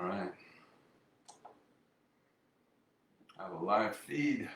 All right. I have a live feed.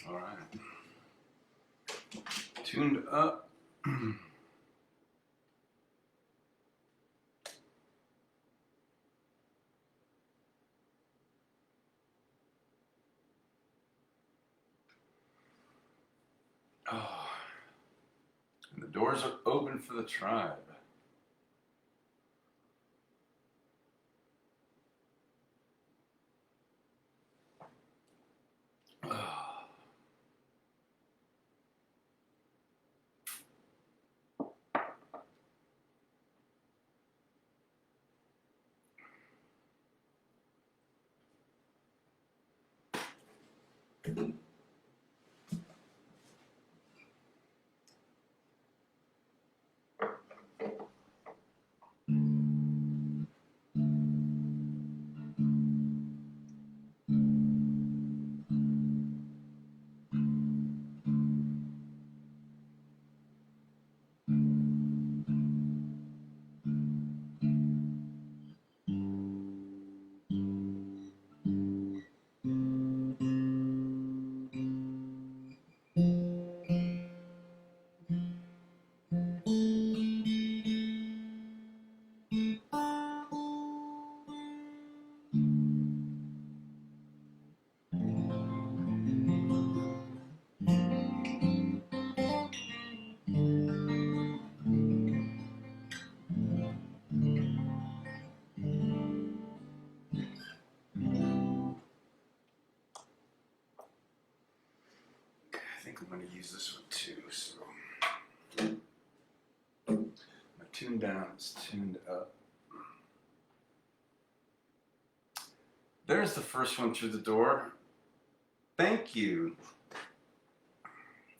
All right. Tuned up. Oh, and the doors are open for the tribe. Oh. I think I'm going to use this one too. So my tune down is tuned up. There's the first one through the door. Thank you.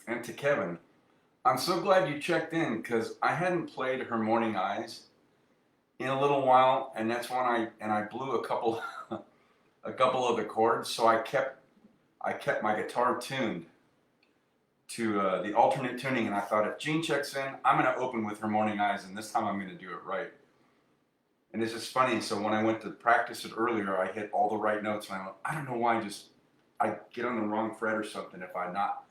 And to Kevin, I'm so glad you checked in because I hadn't played Her Morning Eyes in a little while, and that's when I blew a couple of the chords, so I kept my guitar tuned to the alternate tuning, and I thought if Gene checks in, I'm going to open with Her Morning Eyes, and this time I'm going to do it right. And it's just funny, so when I went to practice it earlier, I hit all the right notes, and I don't know why, I get on the wrong fret or something if I not.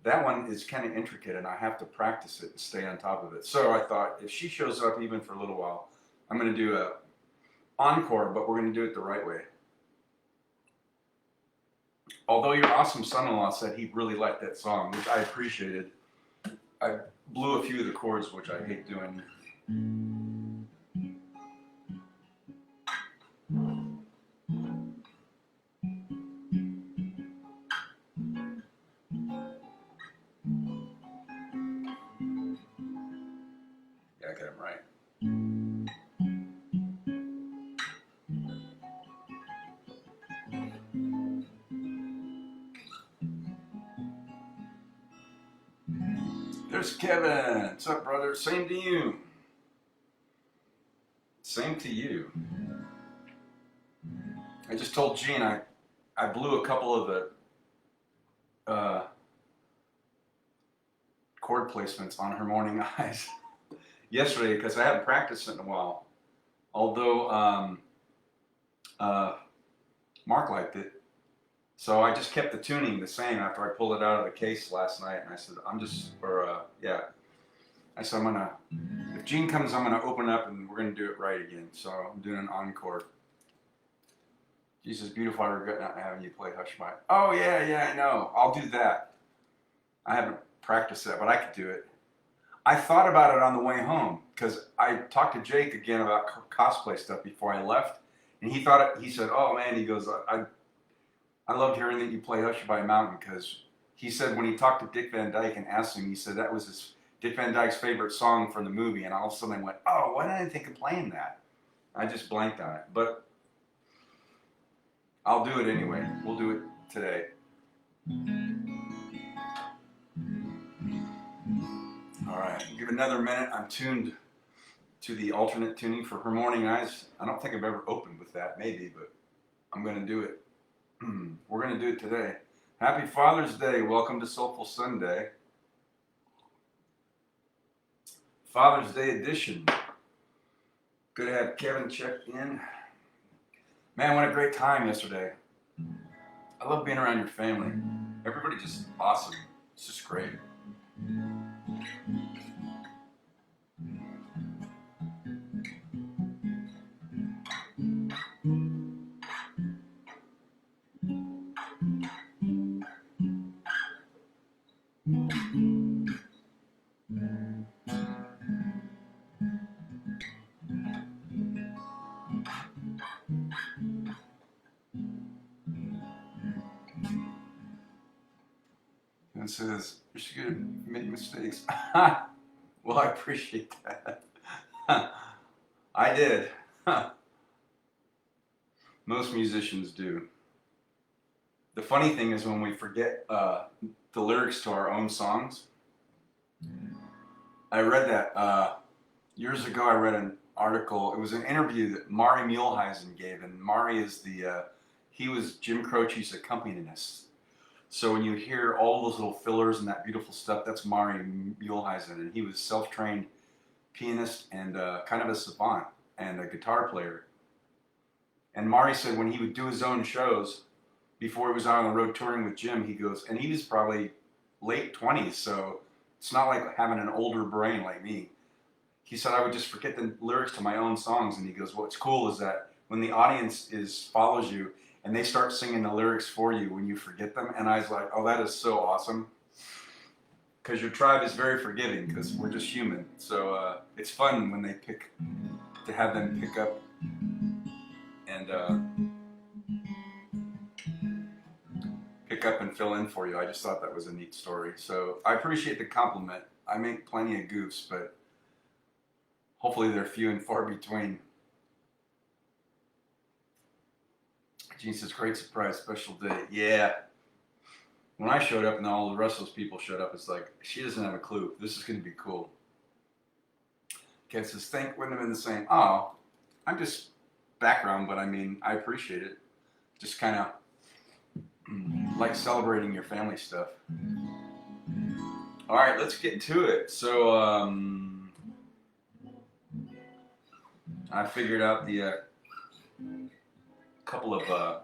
That one is kind of intricate, and I have to practice it and stay on top of it. So I thought, if she shows up even for a little while, I'm going to do a encore, but we're going to do it the right way. Although your awesome son-in-law said he really liked that song, which I appreciated, I blew a few of the chords, which I hate doing. Yeah, I got him right. There's Kevin. What's up, brother? Same to you. Same to you. I just told Gene I blew a couple of the chord placements on Her Morning Eyes yesterday because I haven't practiced it in a while. Although Mark liked it. So I just kept the tuning the same after I pulled it out of the case last night, and I said, I said, if Gene comes, I'm gonna open up and we're gonna do it right again. So I'm doing an encore. Jesus, beautiful. I regret not having you play Hush My. Oh yeah, I know. I'll do that. I haven't practiced that, but I could do it. I thought about it on the way home because I talked to Jake again about cosplay stuff before I left, and he thought he said, "Oh man," he goes, I loved hearing that you play Hushabye Mountain," because he said when he talked to Dick Van Dyke and asked him, he said that was Dick Van Dyke's favorite song from the movie, and all of a sudden I went, "Oh, why didn't I think of playing that?" I just blanked on it, but I'll do it anyway. We'll do it today. All right, give it another minute. I'm tuned to the alternate tuning for Her Morning Eyes. I don't think I've ever opened with that, maybe, but I'm going to do it. We're going to do it today. Happy Father's Day. Welcome to Soulful Sunday. Father's Day edition. Good to have Kevin check in. Man, what a great time yesterday. I love being around your family. Everybody just awesome. It's just great. And says, you're so good at making mistakes. Well, I appreciate that. I did. Most musicians do. The funny thing is when we forget the lyrics to our own songs. I read that years ago. I read an article. It was an interview that Mari Muehlheisen gave, and Mari is he was Jim Croce's accompanist. So when you hear all those little fillers and that beautiful stuff, that's Mari Muehlheisen, and he was self-trained pianist and kind of a savant and a guitar player. And Mari said when he would do his own shows, before he was out on the road touring with Jim, he goes, and he was probably late 20s, so it's not like having an older brain like me. He said I would just forget the lyrics to my own songs, and he goes, what's cool is that when the audience follows you and they start singing the lyrics for you when you forget them, and I was like, oh, that is so awesome. Because your tribe is very forgiving, because we're just human. So it's fun when they have them pick up and fill in for you. I just thought that was a neat story. So I appreciate the compliment. I make plenty of goofs, but hopefully they're few and far between. Gene says, great surprise, special day. Yeah. When I showed up and all the rest of those people showed up, it's like, she doesn't have a clue. This is going to be cool. Ken says, wouldn't have been the same. Oh, I'm just background, but I mean, I appreciate it. Just kind of like celebrating your family stuff. All right, let's get to it. So I figured out the couple of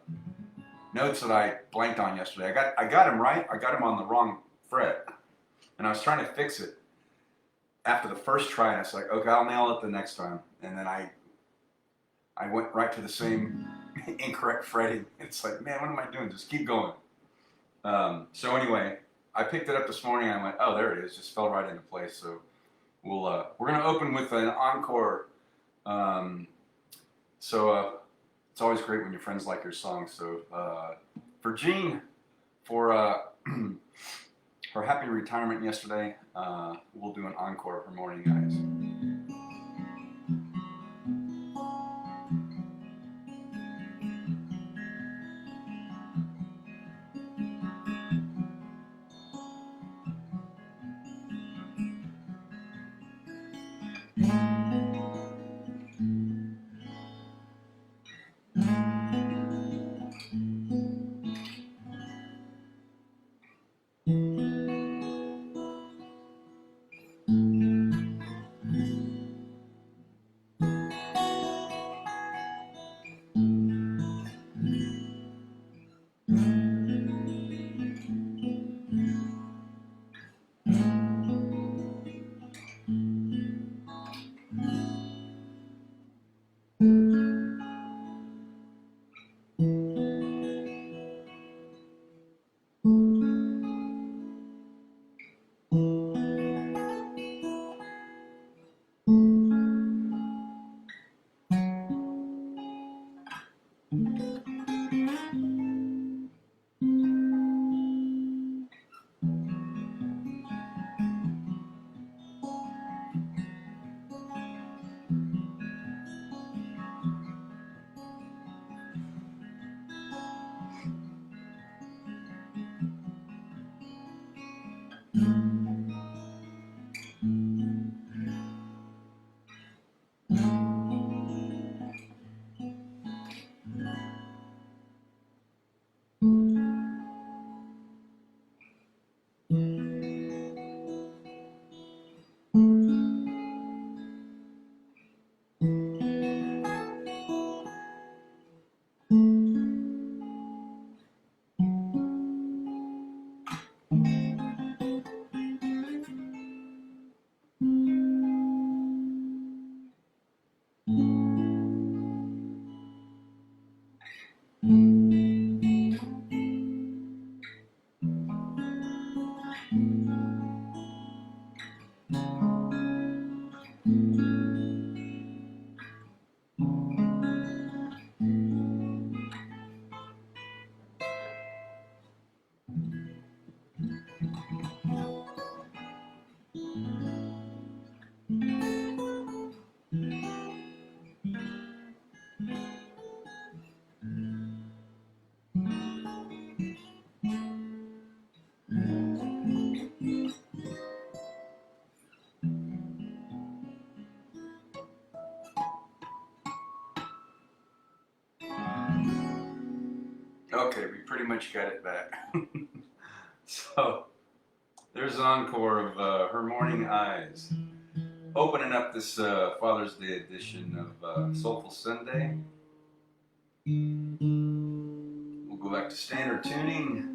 notes that I blanked on yesterday. I got them right. I got them on the wrong fret, and I was trying to fix it after the first try. And I was like, okay, I'll nail it the next time. And then I went right to the same incorrect fretting. It's like, man, what am I doing? Just keep going. So anyway, I picked it up this morning. And I went, oh, there it is. Just fell right into place. So we're gonna open with an encore. It's always great when your friends like your song. So for Jean, for her happy retirement yesterday, we'll do an encore of Her Morning Eyes. Okay, we pretty much got it back. So there's an encore of Her Morning Eyes, opening up this Father's Day edition of Soulful Sunday. We'll go back to standard tuning.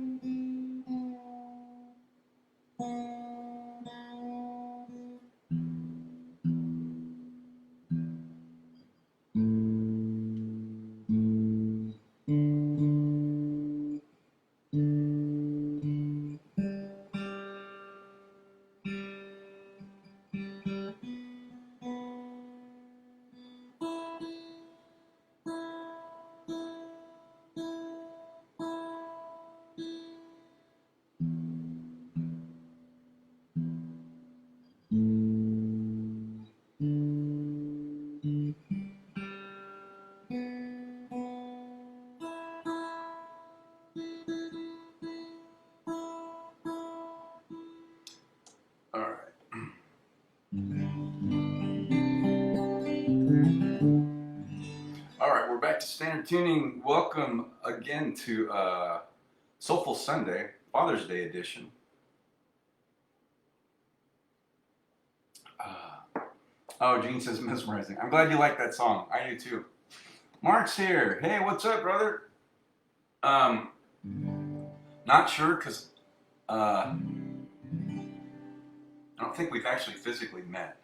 All right. All right, we're back to standard tuning. Welcome again to Soulful Sunday, Father's Day edition. Oh, Gene says mesmerizing. I'm glad you like that song. I do too. Mark's here. Hey, what's up, brother? Not sure because I don't think we've actually physically met.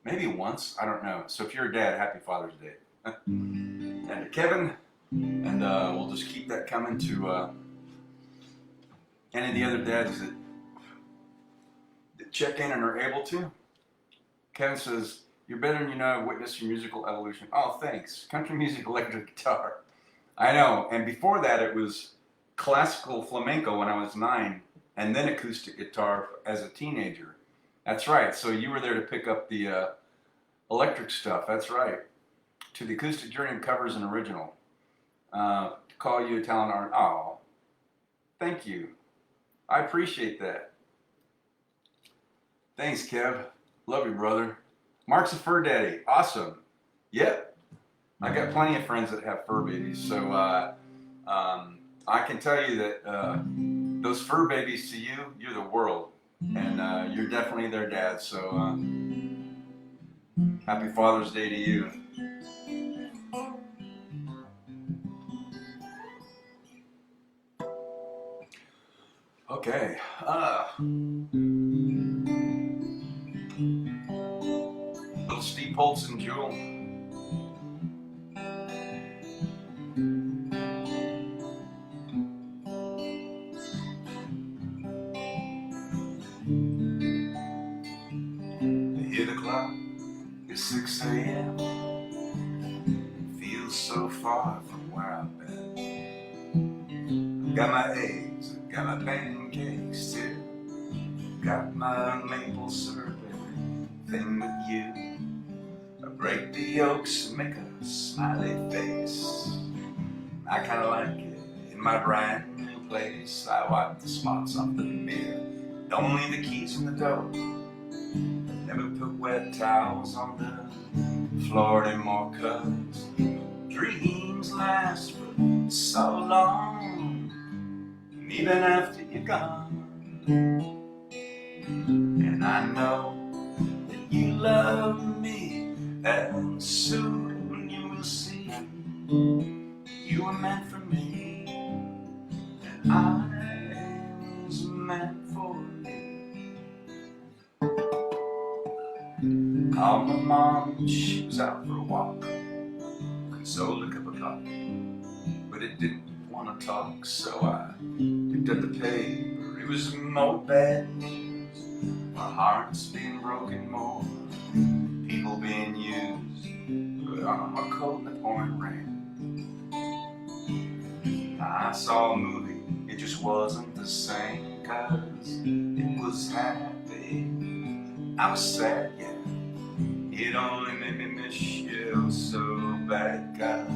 Maybe once. I don't know. So if you're a dad, happy Father's Day. And to Kevin, and we'll just keep that coming to any of the other dads that check in and are able to. Kevin says, "You're better than you know. I've witnessed your musical evolution." Oh, thanks. Country music, electric guitar. I know. And before that, it was classical flamenco when I was 9, and then acoustic guitar as a teenager. That's right. So you were there to pick up the electric stuff. That's right. To the acoustic journey of covers and original. To call you a talent art. Oh, thank you. I appreciate that. Thanks, Kev. Love you, brother. Mark's a fur daddy. Awesome. Yep. I got plenty of friends that have fur babies. So I can tell you that those fur babies to you, you're the world. And you're definitely their dad. So happy Father's Day to you. Okay. Little Steve Holtz and Jewel. Hear the clock, it's 6 a.m. It feels so far from where I've been. Got my eggs, got my pancakes too. Got my maple syrup, everything but you. I break the yolks and make a smiley face. I kinda like it in my brand new place. I wipe the spots off the mirror, only the keys in the door. Never put wet towels on the floor anymore, 'cause dreams last for so long, even after you're gone. And I know that you love me, and soon you will see you were meant for me, and I was meant for you. Called my mom, she was out for a walk, consoled a cup of coffee, but it didn't want to talk, so I picked up the paper. It was more bad news, my heart's being broken more, people being used, but I'm a cold in the pouring rain. I saw a movie, it just wasn't the same, 'cause it was happy, I was sad, yeah. It only made me miss you so bad, 'cause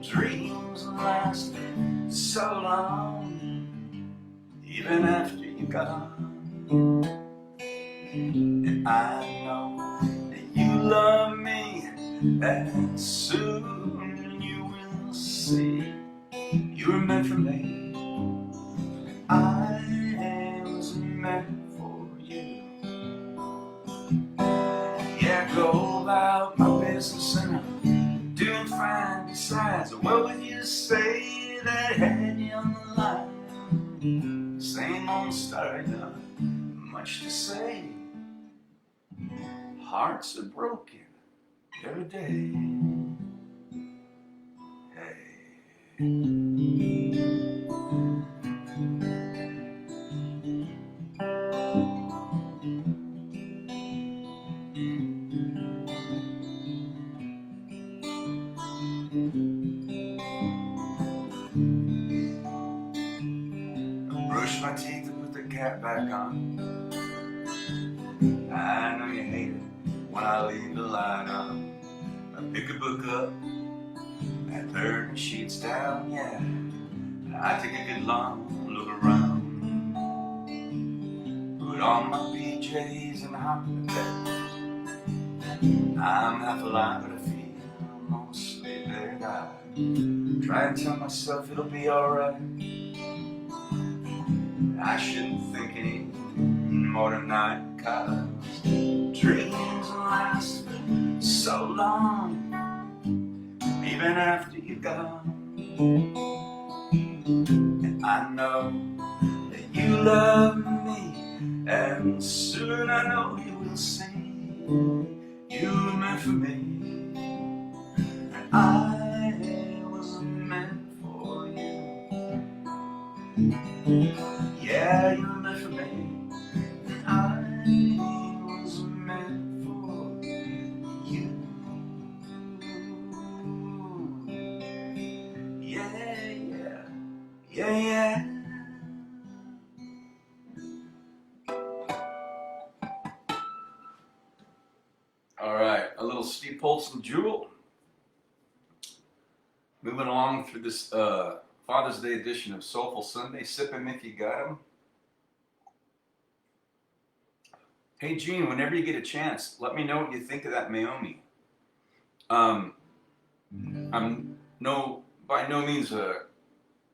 dreams last so long, even after you're gone. And I know that you love me, and soon you will see you were meant for me, I was meant for you. Yeah, go about my business and I'm doing fine. Besides, what would you say that had you on the line? Same old story, not much to say. Hearts are broken every day. Brush my teeth and put the cap back on. I know you hate it when I leave the light on. I pick a book up and turn the sheets down, yeah. I take a good long look around, put on my PJs and hop in the bed. I'm half alive, but I feel mostly dead. I try and tell myself it'll be alright. I shouldn't think any more tonight, 'cause dreams last for so long, even after you're gone. And I know that you love me, and soon I know you will see you were meant for me, and I was meant for you. Yeah, you were meant for me, and I was meant for you. Yeah, yeah, yeah, yeah. All right, a little Steve Polson Jewel. Moving along through this Father's Day edition of Soulful Sunday. Sip 'em if you got 'em. Hey Gene, whenever you get a chance, let me know what you think of that Meiomi. I'm by no means a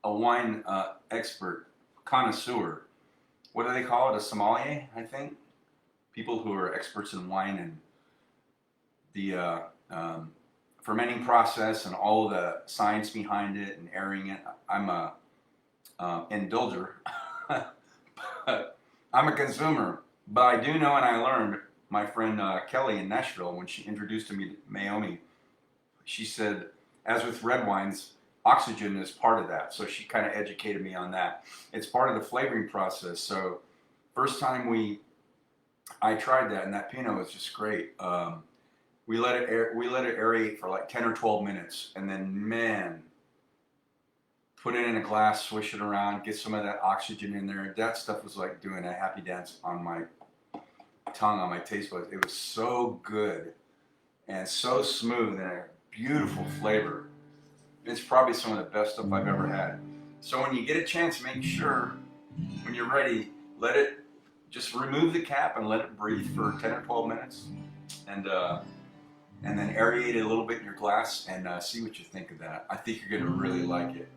wine expert, connoisseur. What do they call it? A sommelier, I think. People who are experts in wine and the fermenting process and all of the science behind it and airing it. I'm a indulger, but I'm a consumer. But I do know, and I learned, my friend Kelly in Nashville, when she introduced me to Meiomi, she said, as with red wines, oxygen is part of that. So she kind of educated me on that. It's part of the flavoring process. So first time I tried that, and that Pinot was just great. We let it aerate for like 10 or 12 minutes, and then, man, put it in a glass, swish it around, get some of that oxygen in there. That stuff was like doing a happy dance on my tongue, on my taste buds. It was so good and so smooth and a beautiful flavor. It's probably some of the best stuff I've ever had. So when you get a chance, make sure when you're ready, let it just remove the cap and let it breathe for 10 or 12 minutes, and then aerate it a little bit in your glass and see what you think of that. I think you're going to really like it.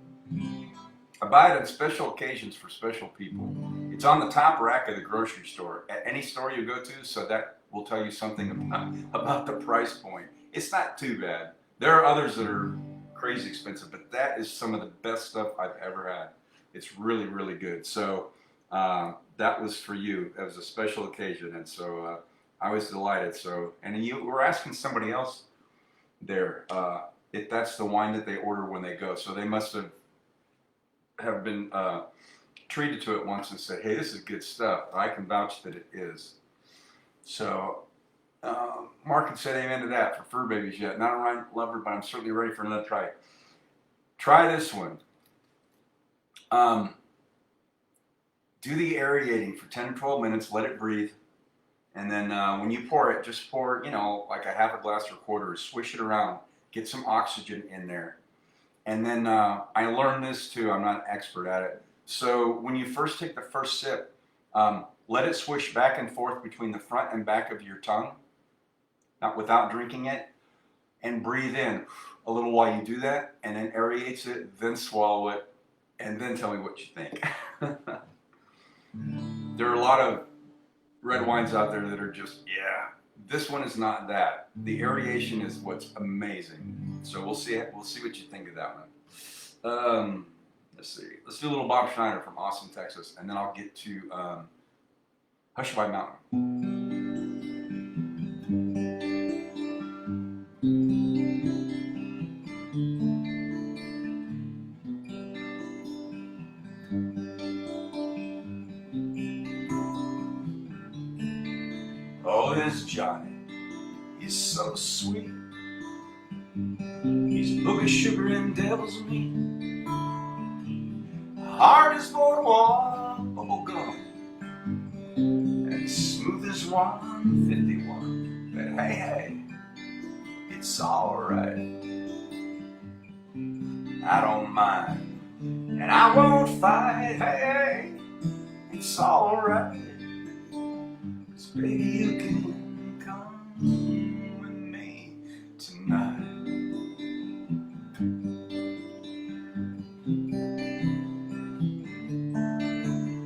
I buy it on special occasions for special people. It's on the top rack of the grocery store, at any store you go to, so that will tell you something about the price point. It's not too bad. There are others that are crazy expensive, but that is some of the best stuff I've ever had. It's really, really good. So that was for you. That was a special occasion, and so I was delighted. So, and you were asking somebody else there if that's the wine that they order when they go. So they must have been treated to it once and said, "Hey, this is good stuff." I can vouch that it is. So Mark had said amen to that for Fur Babies yet. Not a wine lover, but I'm certainly ready for another try. Try this one. Do the aerating for 10 or 12 minutes, let it breathe. And then when you pour it, just pour, like a half a glass or a quarter, swish it around, get some oxygen in there. And then I learned this too, I'm not an expert at it. So when you first take the first sip, let it swish back and forth between the front and back of your tongue, not without drinking it, and breathe in a little while you do that, and then aerates it, then swallow it, and then tell me what you think. There are a lot of red wines out there that are just, yeah. This one is not that. The aeration is what's amazing. So we'll see what you think of that one. Let's see. Let's do a little Bob Schneider from Austin, Texas, and then I'll get to Hushabye Mountain. Oh, this Johnny, he's so sweet. He's booger sugar and devil's meat. Hard as boardwalk bubble gum, and smooth as 151. But hey, it's alright. I don't mind, and I won't fight. Hey, it's alright. 'Cause baby, you can come with me tonight.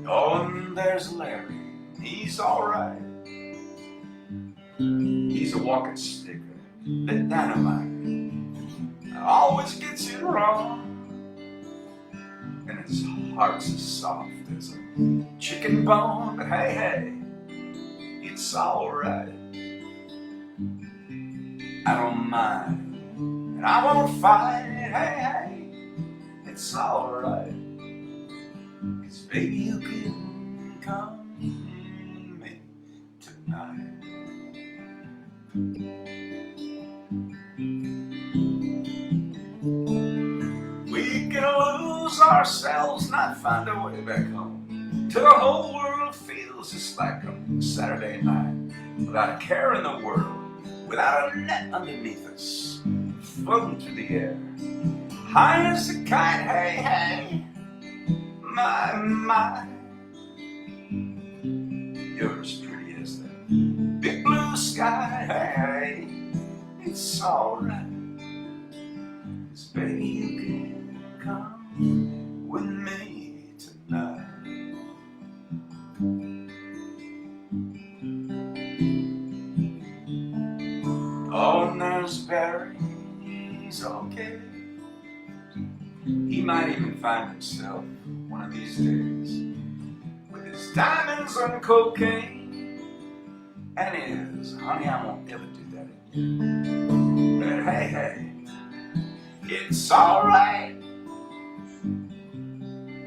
Oh, and there's Larry, he's alright. He's a walking sticker, that dynamite always gets it wrong. And his heart's as soft as a chicken bone. But hey, it's alright. I don't mind, and I won't fight. Hey, it's alright. 'Cause baby, you can come with me tonight. We can lose ourselves, not find our way back home, till the whole world feels just like a Saturday night, without a care in the world, without a net underneath us, floating through the air, high as a kite. Hey, my, you're as pretty as that big blue sky. Hey, it's alright. 'Cause baby, you can come with me tonight. Oh, and there's Barry, he's okay. He might even find himself one of these days with his diamonds and cocaine and his honey, I won't ever do that again. But hey, it's alright.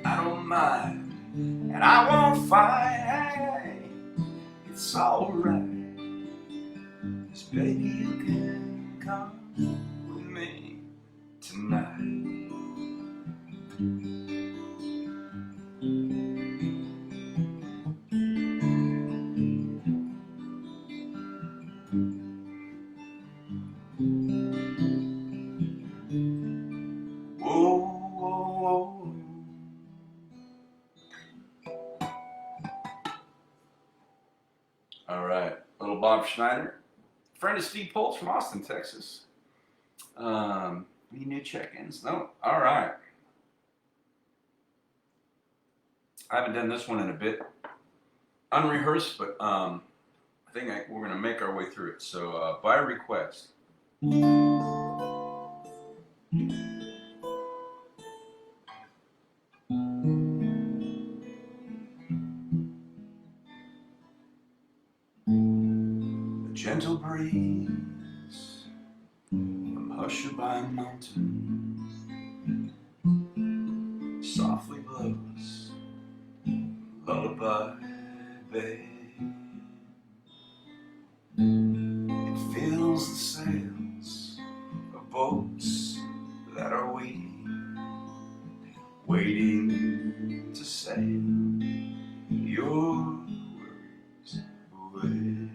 I don't mind, and I won't fight. Hey, it's alright. 'Cause baby, you can come with me tonight. Whoa, whoa, whoa. All right. Little Bob Schneider, friend of Steve Poltz from Austin, Texas. Any new check-ins? No. All right. I haven't done this one in a bit. Unrehearsed, but I think we're going to make our way through it. So, by request. The gentle breeze from Hushabye Mountain softly blows lullaby, babe. It fills the sails of boats that are waiting to sail your words away.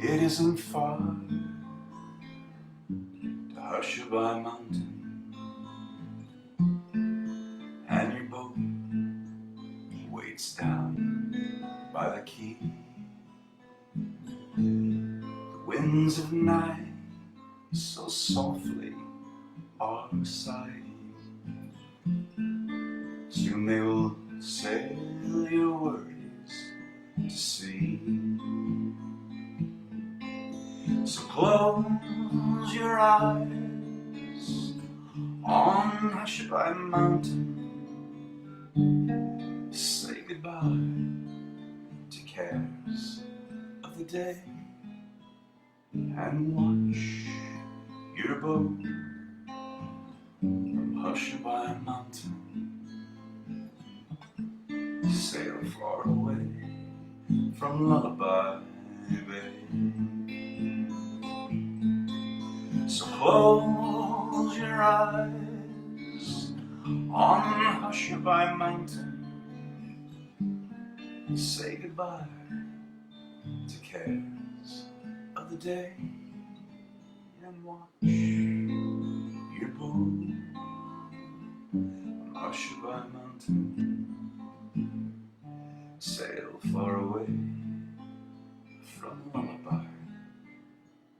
It isn't far to Hushabye Mountain, and your boat waits down by the quay. The winds of night so softly are sighing. Soon they will sail your worries to sea. So close your eyes on Hushabye Mountain. Say goodbye to cares of the day, and watch your boat from Hushabye Mountain sail far away from Lullaby Bay. So close your eyes on Hushabye Mountain. Say goodbye to cares of the day, and watch your boat on Hushabye Mountain sail far away from Lullaby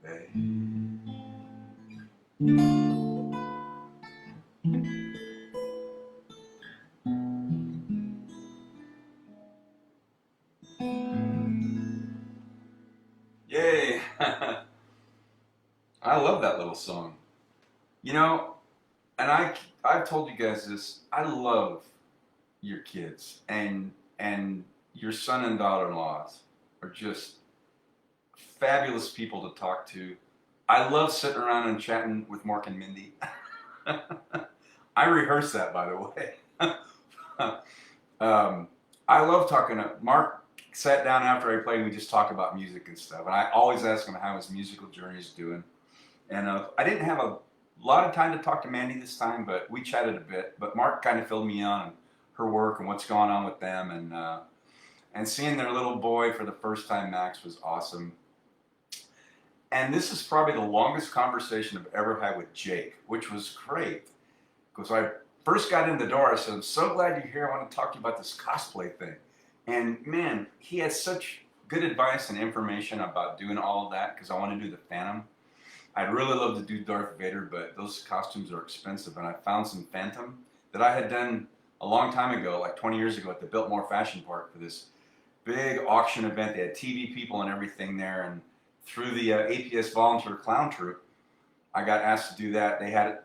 Bay. Yay! I love that little song. You know, and I've told you guys this. I love your kids, and your son and daughter-in-laws are just fabulous people to talk to. I love sitting around and chatting with Mark and Mindy. I rehearse that, by the way. I love talking to Mark. Sat down after I played, and we just talk about music and stuff. And I always ask him how his musical journey is doing. And I didn't have a lot of time to talk to Mandy this time, but we chatted a bit. But Mark kind of filled me in on her work and what's going on with them, and seeing their little boy for the first time, Max, was awesome. And this is probably the longest conversation I've ever had with Jake, which was great. Because I first got in the door, I said, I'm so glad you're here. I want to talk to you about this cosplay thing. And man, he has such good advice and information about doing all of that, because I want to do the Phantom. I'd really love to do Darth Vader, but those costumes are expensive. And I found some Phantom that I had done a long time ago, like 20 years ago, at the Biltmore Fashion Park for this big auction event. They had TV people and everything there. And through the APS Volunteer Clown Troupe, I got asked to do that. They had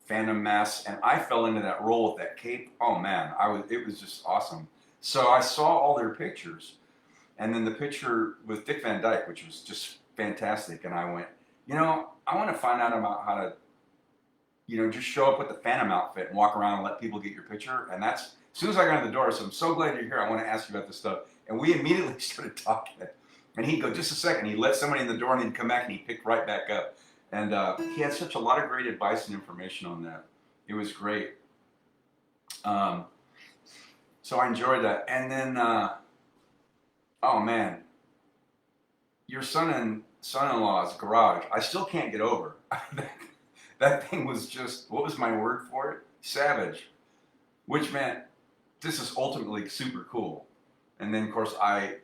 Phantom masks, and I fell into that role with that cape. Oh man, it was just awesome. So I saw all their pictures, and then the picture with Dick Van Dyke, which was just fantastic. And I went, I want to find out about how to, just show up with the Phantom outfit and walk around and let people get your picture. And that's, as soon as I got in the door, I said, I'm so glad you're here. I want to ask you about this stuff. And we immediately started talking. And he'd go, just a second. He'd let somebody in the door, and he'd come back, and he'd pick right back up. And he had such a lot of great advice and information on that. It was great. So I enjoyed that. And then, oh man, your son-in-law's garage, I still can't get over. That thing was just, what was my word for it? Savage, which meant this is ultimately super cool. And then, of course, I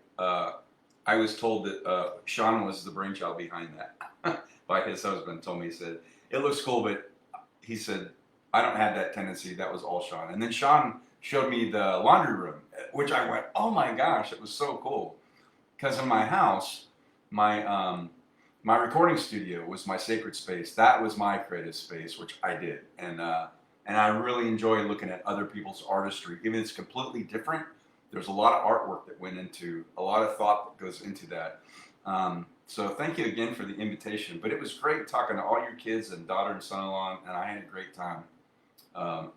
was told that Sean was the brainchild behind that by his husband. Told me, he said, it looks cool, but he said, I don't have that tendency. That was all Sean. And then Sean showed me the laundry room, which I went, oh my gosh, it was so cool. Because in my house, my recording studio was my sacred space. That was my creative space, which I did. And I really enjoy looking at other people's artistry. Even if it's completely different, there's a lot of artwork that went into, a lot of thought that goes into that. So thank you again for the invitation. But it was great talking to all your kids and daughter and son-in-law, and I had a great time.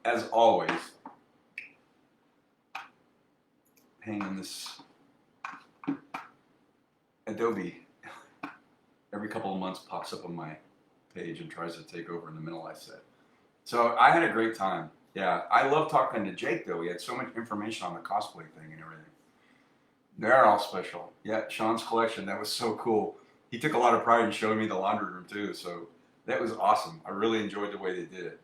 As always, hanging this Adobe every couple of months pops up on my page and tries to take over in the middle, I said. So I had a great time. Yeah, I love talking to Jake, though. He had so much information on the cosplay thing and everything. They're all special. Yeah, Sean's collection, that was so cool. He took a lot of pride in showing me the laundry room, too, so that was awesome. I really enjoyed the way they did it.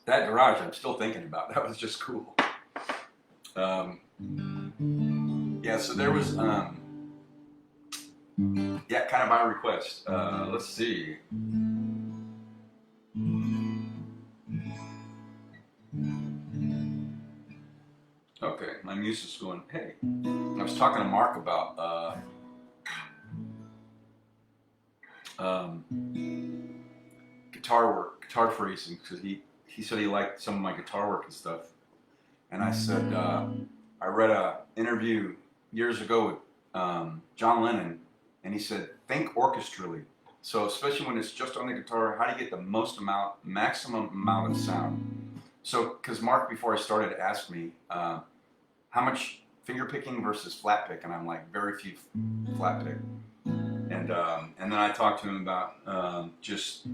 That garage, I'm still thinking about. That was just cool. Yeah, so there was, yeah, kind of my request. Let's see. Okay, my muse is going, hey. I was talking to Mark about guitar work, guitar phrasing, because he said he liked some of my guitar work and stuff. And I said, I read an interview years ago with John Lennon, and he said, think orchestrally. So especially when it's just on the guitar, how do you get the maximum amount of sound? So, because Mark, before I started, asked me, how much finger picking versus flat pick, and I'm like, very few flat pick. And then I talked to him about just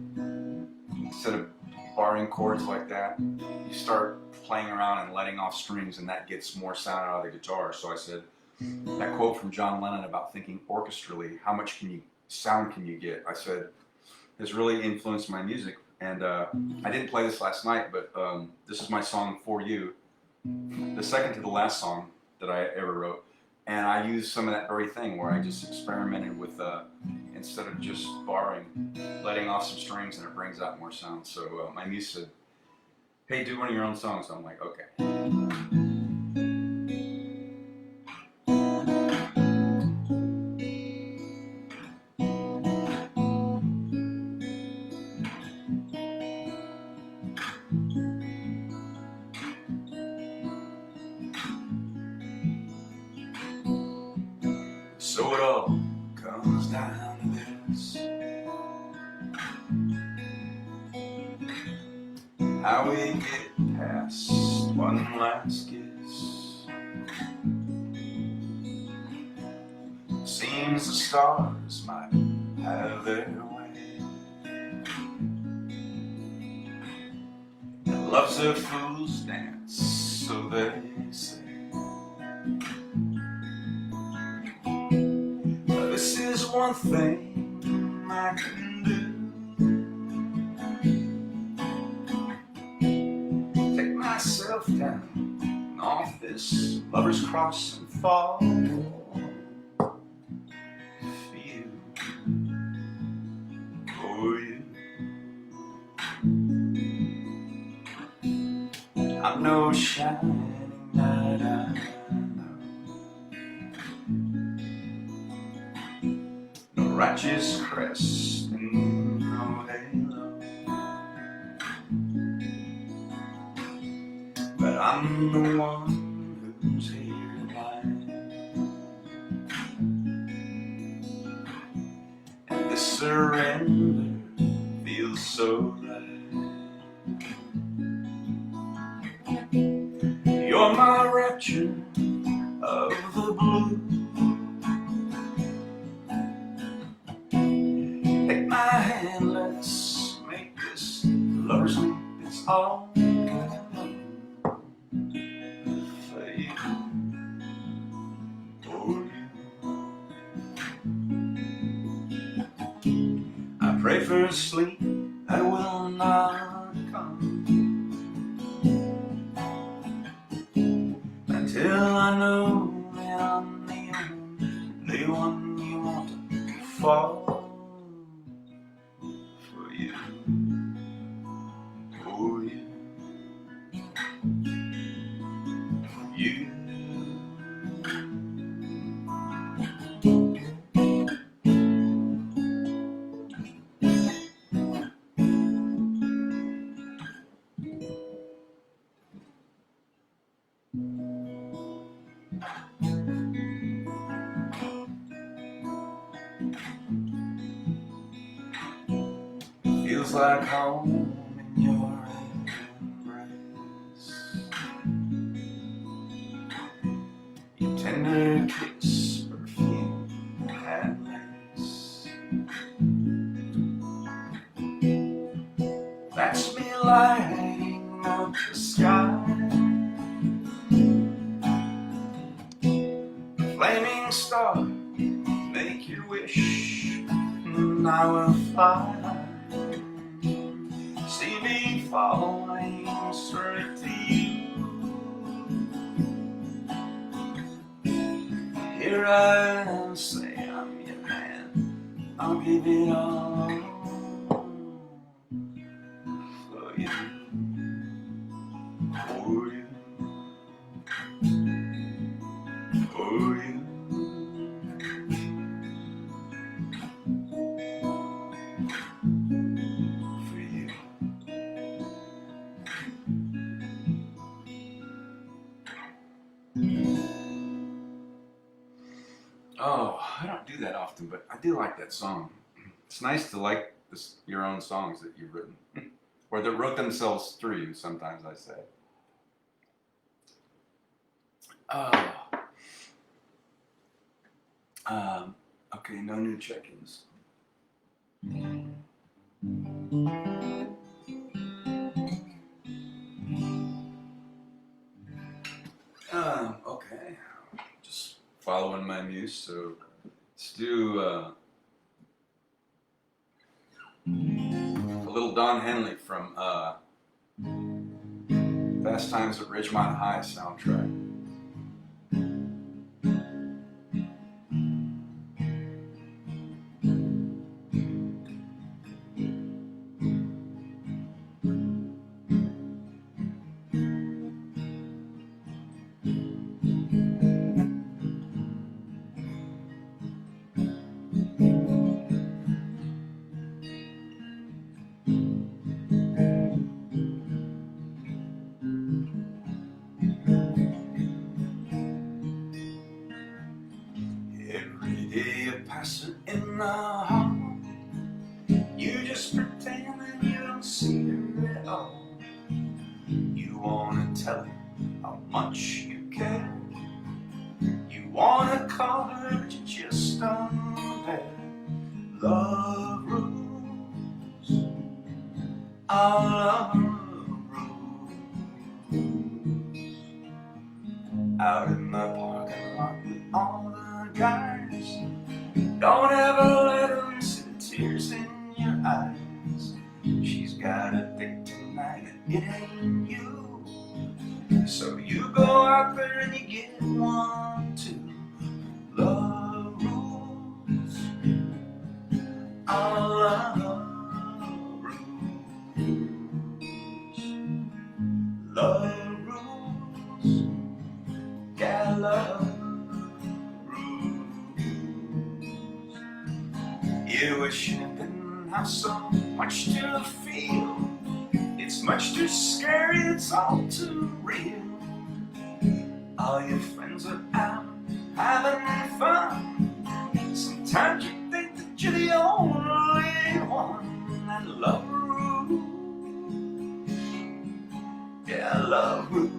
instead of barring chords like that, you start playing around and letting off strings, and that gets more sound out of the guitar. So I said, that quote from John Lennon about thinking orchestrally, how much sound can you get? I said, has really influenced my music. And I didn't play this last night, but this is my song For You, the second to the last song that I ever wrote. And I used some of that very thing where I just experimented with, instead of just barring, letting off some strings, and it brings out more sound. So my muse said, hey, do one of your own songs. I'm like, okay. So it all comes down to this, how we get past one last kiss. Seems the stars might have their way, and love's a fool's dance, so they say. This is one thing I can do, take myself down off this lover's cross and fall for you, for you. I'm no shining knight, I know, righteous crest and no halo, but I'm the one who's here tonight, and this surrender feels so right. You're my rapture of the blue, take my hand, let's make this lover's leap. It's all for you, for you. pray for sleep that will not come until I know that I'm the only one you want to fall for you, for you, for you. Feels like home in your embrace, your tender kiss, perfume and lace. That's me lighting up the sky, flaming star, make your wish, and I will fly. See me falling straight to you. Here I am, say I'm your man. I'll give it all for you, for you, for you. Oh, I don't do that often, but I do like that song. It's nice to like your own songs that you've written, or that wrote themselves through you, sometimes I say. Okay, no new check-ins. Okay, just following my muse, so let's do a little Don Henley from Fast Times at Ridgemont High soundtrack. Every day you pass it in the hall, you just pretend that you don't see her at all. You wanna tell her how much you care, you wanna call her but you just don't dare. Love rules, our love rules. Out in the parking lot with all the guys, don't ever let them see the tears in your eyes. She's got a date tonight and it ain't you, so you go out there and you get one too. Love rules, our love rules. Love rules, yeah, love. You wish you didn't have so much to feel. It's much too scary, it's all too real. All your friends are out having fun. Sometimes you think that you're the only one. And love rules, yeah, love rules.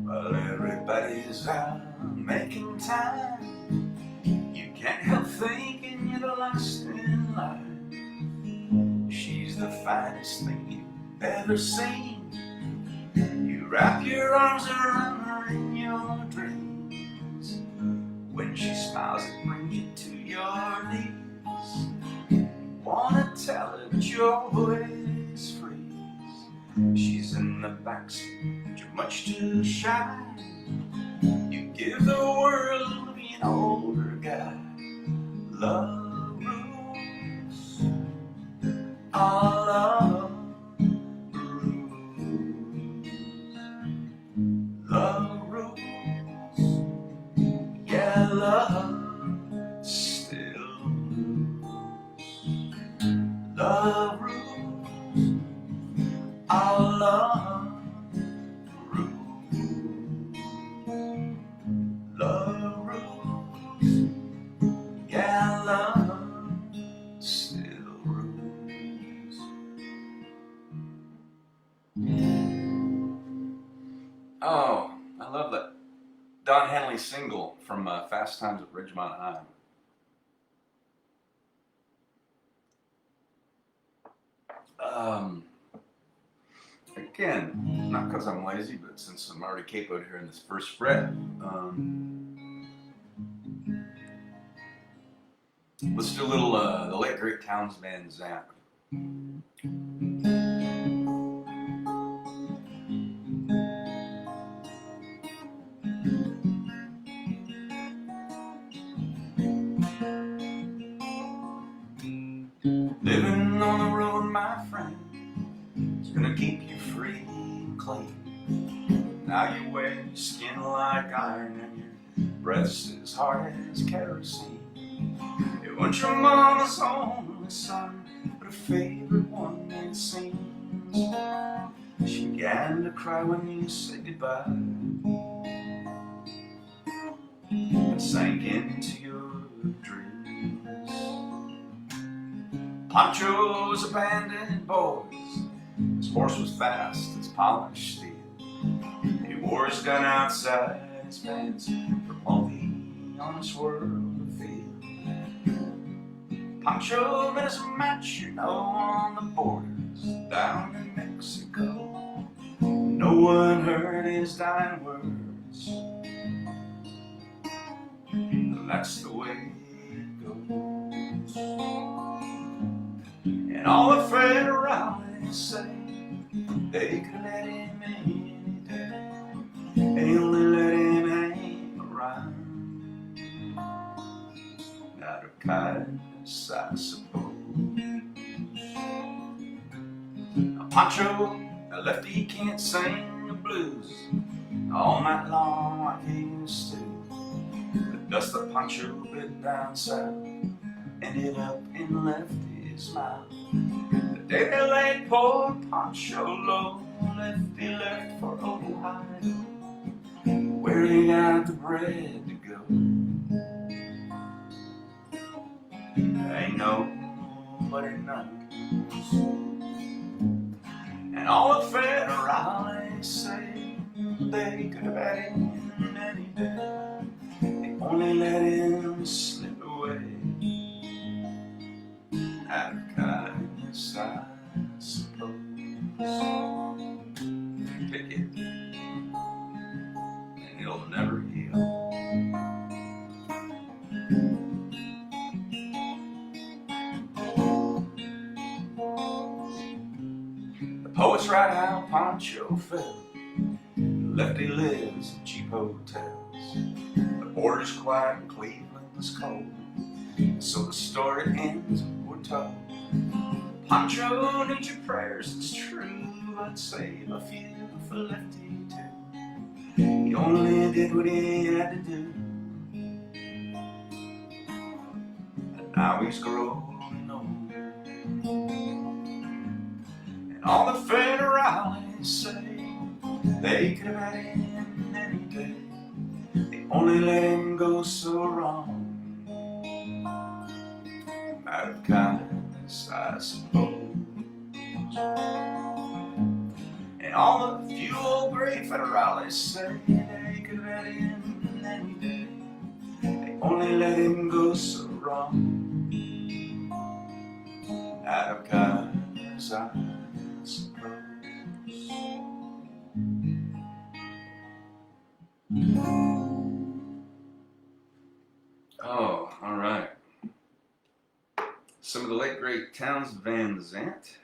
Well, everybody's out making time. You can't help thinking you're the last in line. She's the finest thing you've ever seen. You wrap your arms around her in your dreams. When she smiles, it brings you to your knees. You wanna tell her that you're always free. She's in the backseat, but you're much too shy. You give the world to be an older guy. Love rules. All love rules. Love rules. Yeah, love still rules. Love rules. All love rules. Love rules. Yeah, love still rules. Oh, I love that Don Henley single from Fast Times at Ridgemont High. Again, not because I'm lazy, but since I'm already capoed here in this first fret, let's do a little the late great Townes Van Zandt. Living on the road, my friend, it's gonna keep you free and clean. Now you wear your skin like iron and your breath's as hard as kerosene. It wasn't your mama's only son, but her favorite one, it seems. She began to cry when you said goodbye and sank into your dreams. Pancho's abandoned boys. His horse was fast as polished steel. He wore his gun outside his pants for Mulvey on a swirling field. Pancho met his match, you know, on the borders down in Mexico. No one heard his dying words. That's the way it goes. And all the federales say they could let him any day. They only let him hang around out of kindness, I suppose. Now Pancho, a lefty, can't sing the blues all night long like he used to. The dust that Pancho bit down south ended up in Lefty's mouth. The day they laid poor Pancho low, Lefty left for Ohio, where he got the bread to go. Ain't nobody knows. And all the federales say they could have had him any day. They only let him slip away out of kindness, I suppose. Pick it, and it'll never heal. The poets write how Pancho fell. Lefty lives in cheap hotels. The border's quiet and Cleveland's cold. So the story ends and we're told. Pancho needs your prayers, it's true. I'd save a few for Lefty too. He only did what he had to do. And now he's growing old. And all the federales say they could have had him any day. They only let him go so wrong out of kindness, I suppose. And all the few old gray federales say they could have had him any day. only let him go so wrong. Out of kindness, I suppose. Oh, all right. Some of the late great Townes Van Zandt.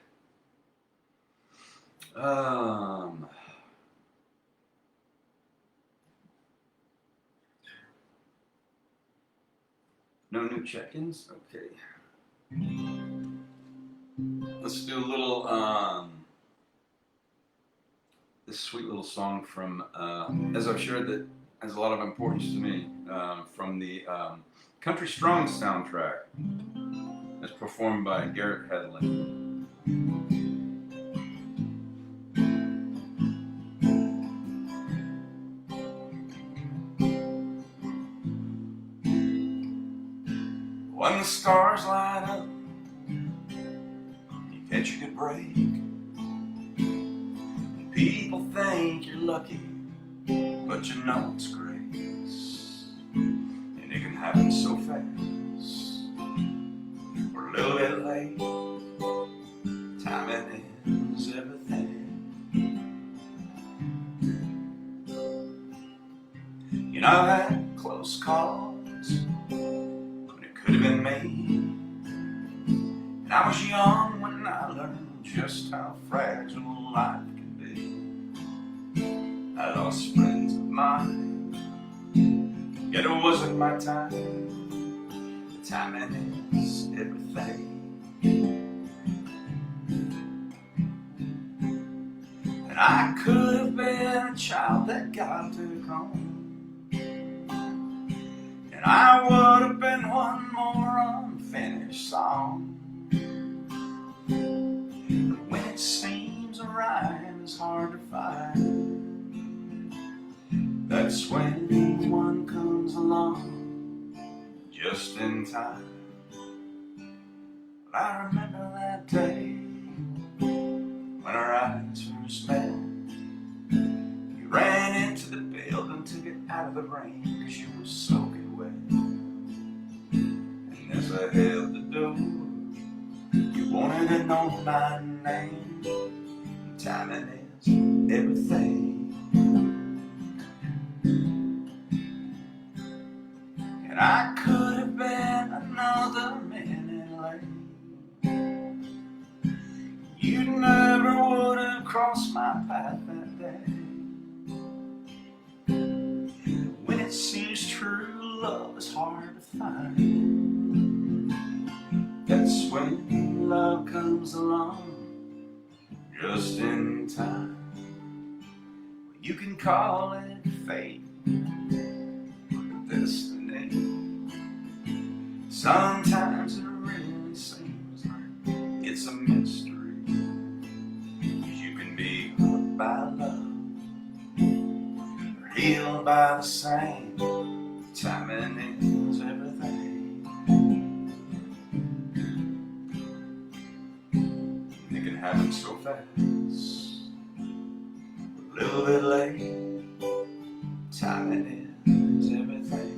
No new check-ins? Okay. Let's do a little, this sweet little song from, as I've shared, that has a lot of importance to me, from the Country Strong soundtrack. It's performed by Garrett Hedlund. When the stars light up, you catch a good break. And people think you're lucky, but you know it's grace. And it can happen so fast. We're a little bit late. Timing is everything. You know, I've had close calls, but it could have been me. And I was young when I learned just how fragile life can be. I lost friends of mine, yet it wasn't my time. The timing is everything. And I could have been a child that God took home. And I would have been one more unfinished song. But when it seems a rhyme is hard to find, that's when one comes along just in time. But I remember that day when our eyes first met. You ran into the building to get out of the rain, 'cause you were soaking wet. And as I held the door, you wanted to know my name. And timing is everything. And I could have been another minute late. You never would have crossed my path that day. When it seems true love is hard to find, that's when love comes along just in time. You can call it fate or destiny. Sometimes it really seems like it's a mystery. You can be hooked by love or healed by the same. Timing is everything. It can happen so fast. A little bit late. Timing is everything.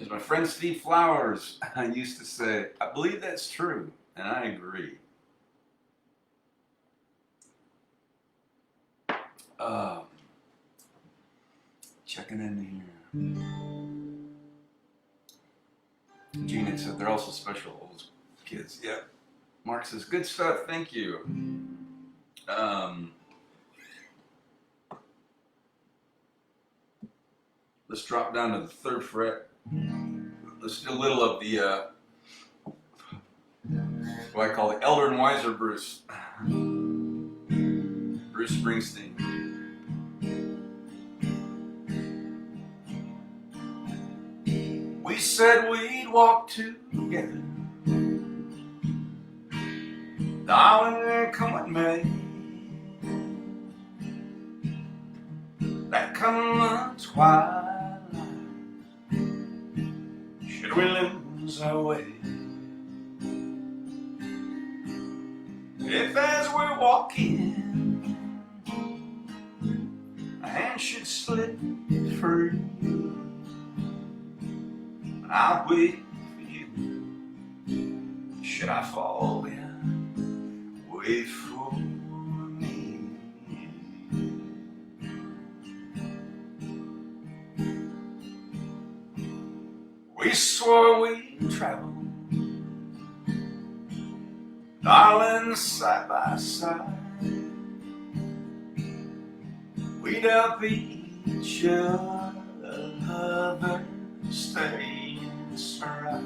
As my friend Steve Flowers used to say, I believe that's true, and I agree. Checking in here. Gina said they're also special old kids. Yep. Mark says, good stuff, thank you. Let's drop down to the 3rd fret. Let's do a little of the, what I call the elder and wiser Bruce. Bruce Springsteen. We said we'd walk together, darling, come with me. That come the twilight, should we lose our way? If as we're walking, slip free. I'll wait for you. Should I fall in? Wait for me. We swore we'd travel, darling, side by side. We'd help each other stay inside.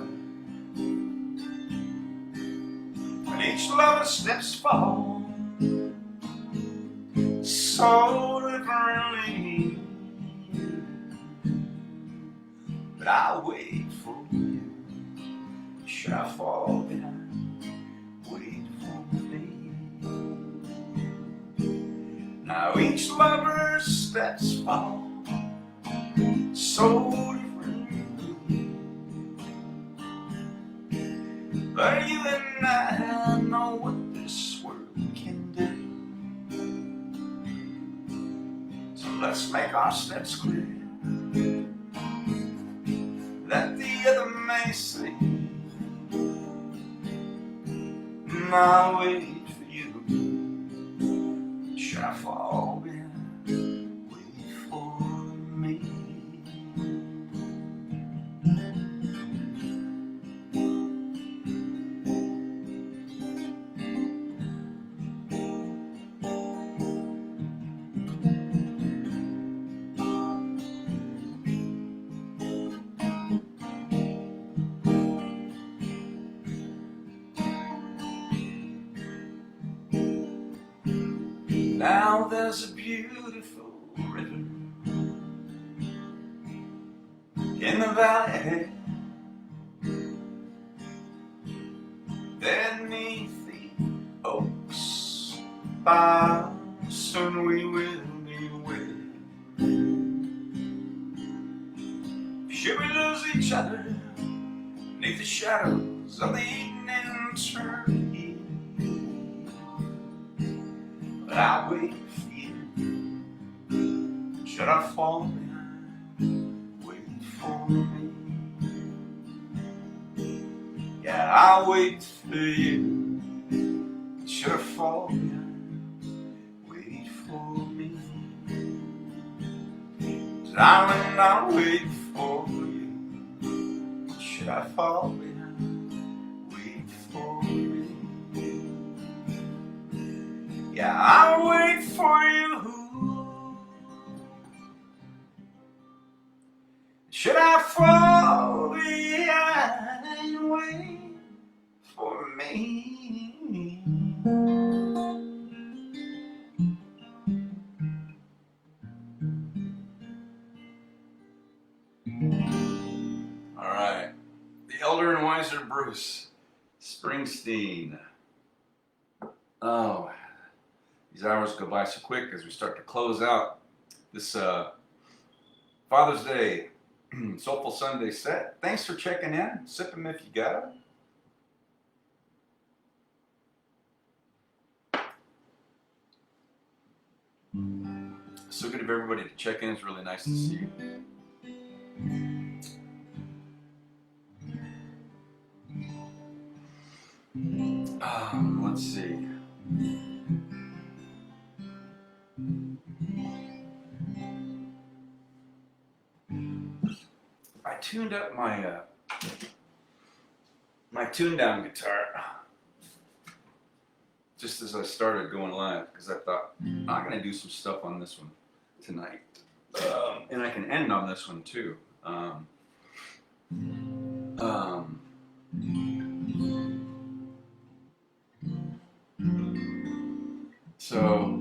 When each lover's steps fall so differently, but I'll wait for you. Should I fall behind? Wait for me. Now each lover's steps fall so differently, but you and I know what this world can do. So let's make our steps clear, that the other may see. And I'll wait for you. Should I fall in? Wait for me. Now there's a beautiful river in the valley beneath the oaks by. Soon we will be with. Should we lose each other beneath the shadows of the evening tree? But I'll wait for you. Should I fall behind? Wait for me. Yeah, I'll wait for you. Should I fall behind? Wait for me. Darling, I'll wait for you. Should I fall behind? Wait for me. Yeah, I'll wait for you. Should I fall behind? Wait for me. All right, the elder and wiser Bruce Springsteen. Oh, these hours go by so quick as we start to close out this Father's Day Soulful Sunday set. Thanks for checking in. Sip 'em if you got 'em. So good of everybody to check in. It's really nice to see you. Let's see. I tuned up my my tune down guitar just as I started going live, because I thought I'm gonna do some stuff on this one tonight, and I can end on this one too. So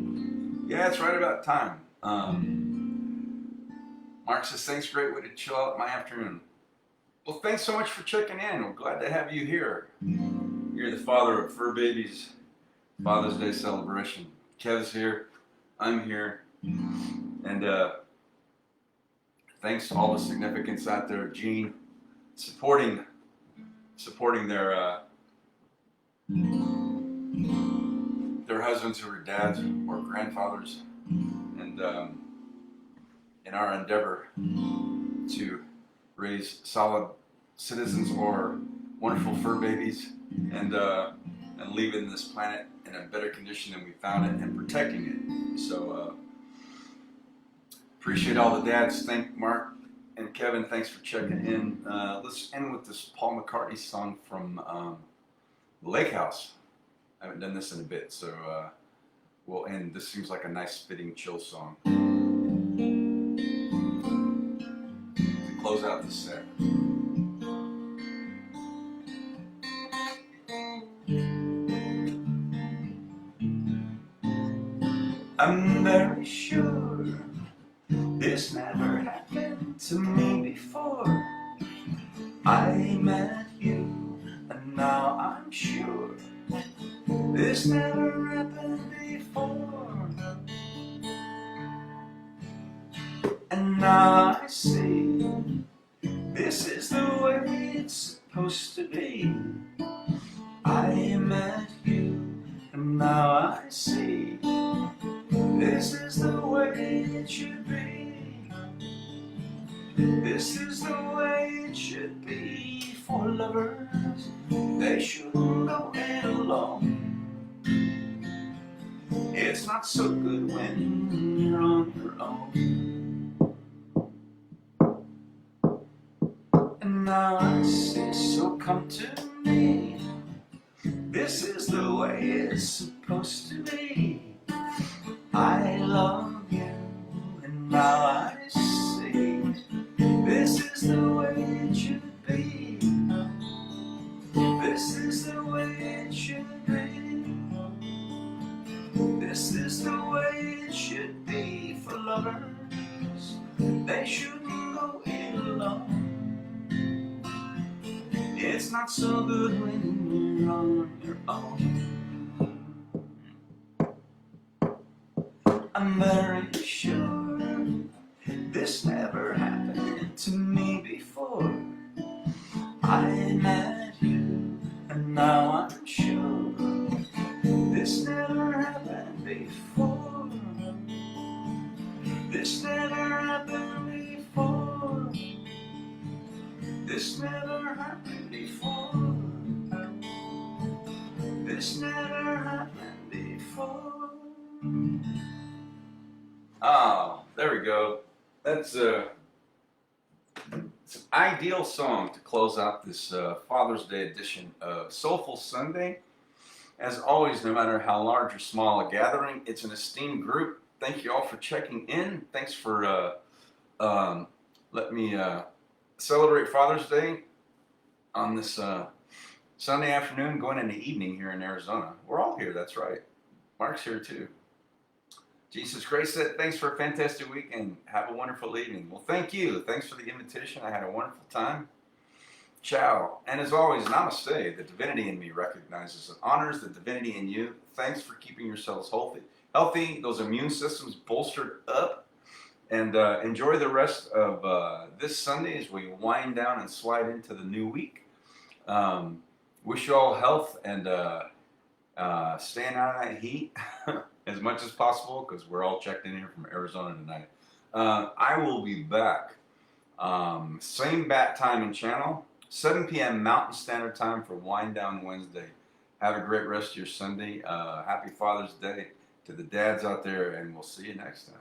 yeah, it's right about time. Mark says, thanks, great way to chill out my afternoon. Well, thanks so much for checking in. We're glad to have you here. You're the father of Fur Baby's Father's Day celebration. Kev's here. I'm here. And thanks to all the significants out there. Gene, supporting their husbands who are dads or grandfathers. And in our endeavor to raise solid citizens or wonderful fur babies, and leaving this planet in a better condition than we found it and protecting it. So appreciate all the dads. Thank Mark and Kevin. Thanks for checking in. Let's end with this Paul McCartney song from Lake House. I haven't done this in a bit, so we'll end. This seems like a nice fitting chill song to close out the set. I'm very sure this never happened to me before. I met you, and now I'm sure this never happened before. And now I see this is the way it's supposed to be. I met you, and now I see this is the way it should be. This is the way it should be for lovers. They shouldn't go it alone. It's not so good when you're on your own. And now I say, so come to me. This is the way it's supposed to be. I love you, and now I see this is the way it should be. This is the way it should be. This is the way it should be for lovers. They shouldn't go it alone. It's not so good when you're on your own. I'm very sure this never happened to me before. I met you, and now I'm sure this never happened before. This never happened before. This never happened before. This never happened before. Oh, there we go. That's it's an ideal song to close out this Father's Day edition of Soulful Sunday. As always, no matter how large or small a gathering, it's an esteemed group. Thank you all for checking in. Thanks for letting me celebrate Father's Day on this Sunday afternoon, going into evening here in Arizona. We're all here, that's right. Mark's here too. Jesus Grace said, thanks for a fantastic weekend. Have a wonderful evening. Well, thank you. Thanks for the invitation. I had a wonderful time. Ciao. And as always, namaste. The divinity in me recognizes and honors the divinity in you. Thanks for keeping yourselves healthy, those immune systems bolstered up. And enjoy the rest of this Sunday as we wind down and slide into the new week. Wish you all health and staying out of that heat as much as possible, because we're all checked in here from Arizona tonight. I will be back. Same bat time and channel, 7 p.m. Mountain Standard Time for Wind Down Wednesday. Have a great rest of your Sunday. Happy Father's Day to the dads out there, and we'll see you next time.